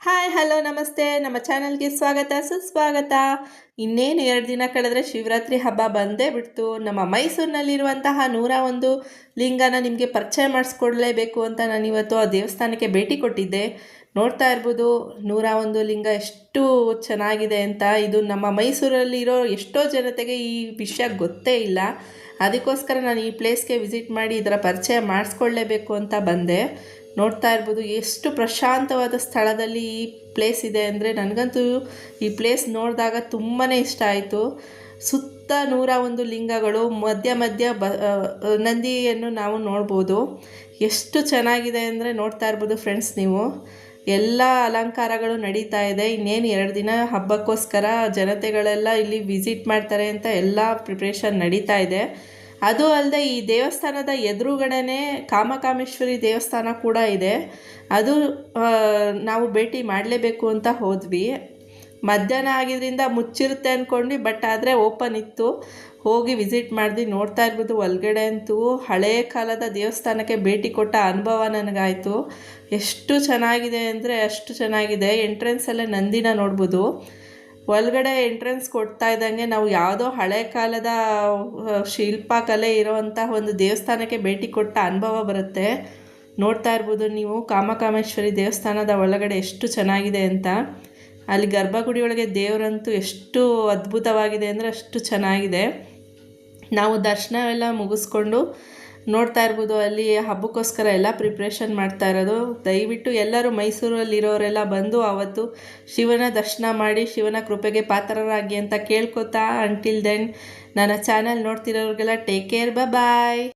Hi hello ನಮಸ್ತೆ. ನಮ್ಮ ಚಾನಲ್ಗೆ ಸ್ವಾಗತ ಸುಸ್ವಾಗತ. ಇನ್ನೇನು 2 ದಿನ ಕಳೆದ್ರೆ ಶಿವರಾತ್ರಿ ಹಬ್ಬ ಬಂದೇ ಬಿಡ್ತು. ನಮ್ಮ ಮೈಸೂರಿನಲ್ಲಿರುವಂತಹ 101 ಲಿಂಗನ ನಿಮಗೆ ಪರಿಚಯ ಮಾಡಿಸ್ಕೊಡ್ಲೇಬೇಕು ಅಂತ ನಾನಿವತ್ತು ಆ ದೇವಸ್ಥಾನಕ್ಕೆ ಭೇಟಿ ಕೊಟ್ಟಿದ್ದೆ. ನೋಡ್ತಾ ಇರ್ಬೋದು 101 ಲಿಂಗ ಎಷ್ಟು ಚೆನ್ನಾಗಿದೆ ಅಂತ. ಇದು ನಮ್ಮ ಮೈಸೂರಲ್ಲಿರೋ ಎಷ್ಟೋ ಜನತೆಗೆ ಈ ವಿಷಯ ಗೊತ್ತೇ ಇಲ್ಲ. ಅದಕ್ಕೋಸ್ಕರ ನಾನು ಈ ಪ್ಲೇಸ್ಗೆ ವಿಸಿಟ್ ಮಾಡಿ ಇದರ ಪರಿಚಯ ಮಾಡಿಸ್ಕೊಳ್ಳೇಬೇಕು ಅಂತ ಬಂದೆ. ನೋಡ್ತಾ ಇರ್ಬೋದು ಎಷ್ಟು ಪ್ರಶಾಂತವಾದ ಸ್ಥಳದಲ್ಲಿ ಈ ಪ್ಲೇಸ್ ಇದೆ ಅಂದರೆ ನನಗಂತೂ ಈ ಪ್ಲೇಸ್ ನೋಡಿದಾಗ ತುಂಬಾ ಇಷ್ಟ ಆಯಿತು. ಸುತ್ತ 101 ಲಿಂಗಗಳು, ಮಧ್ಯ ಮಧ್ಯ ನಂದಿಯನ್ನು ನಾವು ನೋಡ್ಬೋದು. ಎಷ್ಟು ಚೆನ್ನಾಗಿದೆ ಅಂದರೆ ನೋಡ್ತಾ ಇರ್ಬೋದು ಫ್ರೆಂಡ್ಸ್ ನೀವು. ಎಲ್ಲ ಅಲಂಕಾರಗಳು ನಡೀತಾ ಇದೆ. ಇನ್ನೇನು 2 ದಿನ ಹಬ್ಬಕ್ಕೋಸ್ಕರ ಜನತೆಗಳೆಲ್ಲ ಇಲ್ಲಿ ವಿಸಿಟ್ ಮಾಡ್ತಾರೆ ಅಂತ ಎಲ್ಲ ಪ್ರಿಪ್ರೇಷನ್ ನಡೀತಾ ಇದೆ. ಅದು ಅಲ್ಲದೆ ಈ ದೇವಸ್ಥಾನದ ಎದುರುಗಡೆನೇ ಕಾಮಕಾಮೇಶ್ವರಿ ದೇವಸ್ಥಾನ ಕೂಡ ಇದೆ. ಅದು ನಾವು ಭೇಟಿ ಮಾಡಲೇಬೇಕು ಅಂತ ಹೋದ್ವಿ. ಮಧ್ಯಾಹ್ನ ಆಗಿದ್ದರಿಂದ ಮುಚ್ಚಿರುತ್ತೆ ಅಂದ್ಕೊಂಡ್ವಿ, ಬಟ್ ಆದರೆ ಓಪನ್ ಇತ್ತು. ಹೋಗಿ ವಿಸಿಟ್ ಮಾಡಿದ್ವಿ. ನೋಡ್ತಾ ಇರ್ಬೋದು ಒಳಗಡೆ ಅಂತೂ ಹಳೆಯ ಕಾಲದ ದೇವಸ್ಥಾನಕ್ಕೆ ಭೇಟಿ ಕೊಟ್ಟ ಅನುಭವ ನನಗಾಯಿತು. ಎಷ್ಟು ಚೆನ್ನಾಗಿದೆ ಅಂದರೆ ಅಷ್ಟು ಚೆನ್ನಾಗಿದೆ. ಎಂಟ್ರೆನ್ಸಲ್ಲೇ ನಂದಿನ ನೋಡ್ಬೋದು. ಒಳಗಡೆ ಎಂಟ್ರೆನ್ಸ್ ಕೊಡ್ತಾ ಇದ್ದಂಗೆ ನಾವು ಯಾವುದೋ ಹಳೆ ಕಾಲದ ಶಿಲ್ಪಕಲೆ ಇರೋವಂಥ ಒಂದು ದೇವಸ್ಥಾನಕ್ಕೆ ಭೇಟಿ ಕೊಟ್ಟ ಅನುಭವ ಬರುತ್ತೆ. ನೋಡ್ತಾ ಇರ್ಬೋದು ನೀವು ಕಾಮಕಾಮೇಶ್ವರಿ ದೇವಸ್ಥಾನದ ಒಳಗಡೆ ಎಷ್ಟು ಚೆನ್ನಾಗಿದೆ ಅಂತ. ಅಲ್ಲಿ ಗರ್ಭಗುಡಿಯೊಳಗೆ ದೇವರಂತೂ ಎಷ್ಟು ಅದ್ಭುತವಾಗಿದೆ ಅಂದರೆ ಅಷ್ಟು ಚೆನ್ನಾಗಿದೆ. ನಾವು ದರ್ಶನವೆಲ್ಲ ಮುಗಿಸ್ಕೊಂಡು ನೋಡ್ತಾ ಇರ್ಬೋದು ಅಲ್ಲಿ ಹಬ್ಬಕ್ಕೋಸ್ಕರ ಎಲ್ಲ ಪ್ರಿಪ್ರೇಷನ್ ಮಾಡ್ತಾ ಇರೋದು. ದಯವಿಟ್ಟು ಎಲ್ಲರೂ ಮೈಸೂರಲ್ಲಿರೋರೆಲ್ಲ ಬಂದು ಆವತ್ತು ಶಿವನ ದರ್ಶನ ಮಾಡಿ ಶಿವನ ಕೃಪೆಗೆ ಪಾತ್ರರಾಗಿ ಅಂತ ಕೇಳ್ಕೊತಾ. ಅಂಟಿಲ್ ದೆನ್ ನನ್ನ ಚಾನಲ್ ನೋಡ್ತಿರೋರಿಗೆಲ್ಲ ಟೇಕ್ ಕೇರ್, ಬಾಯ್.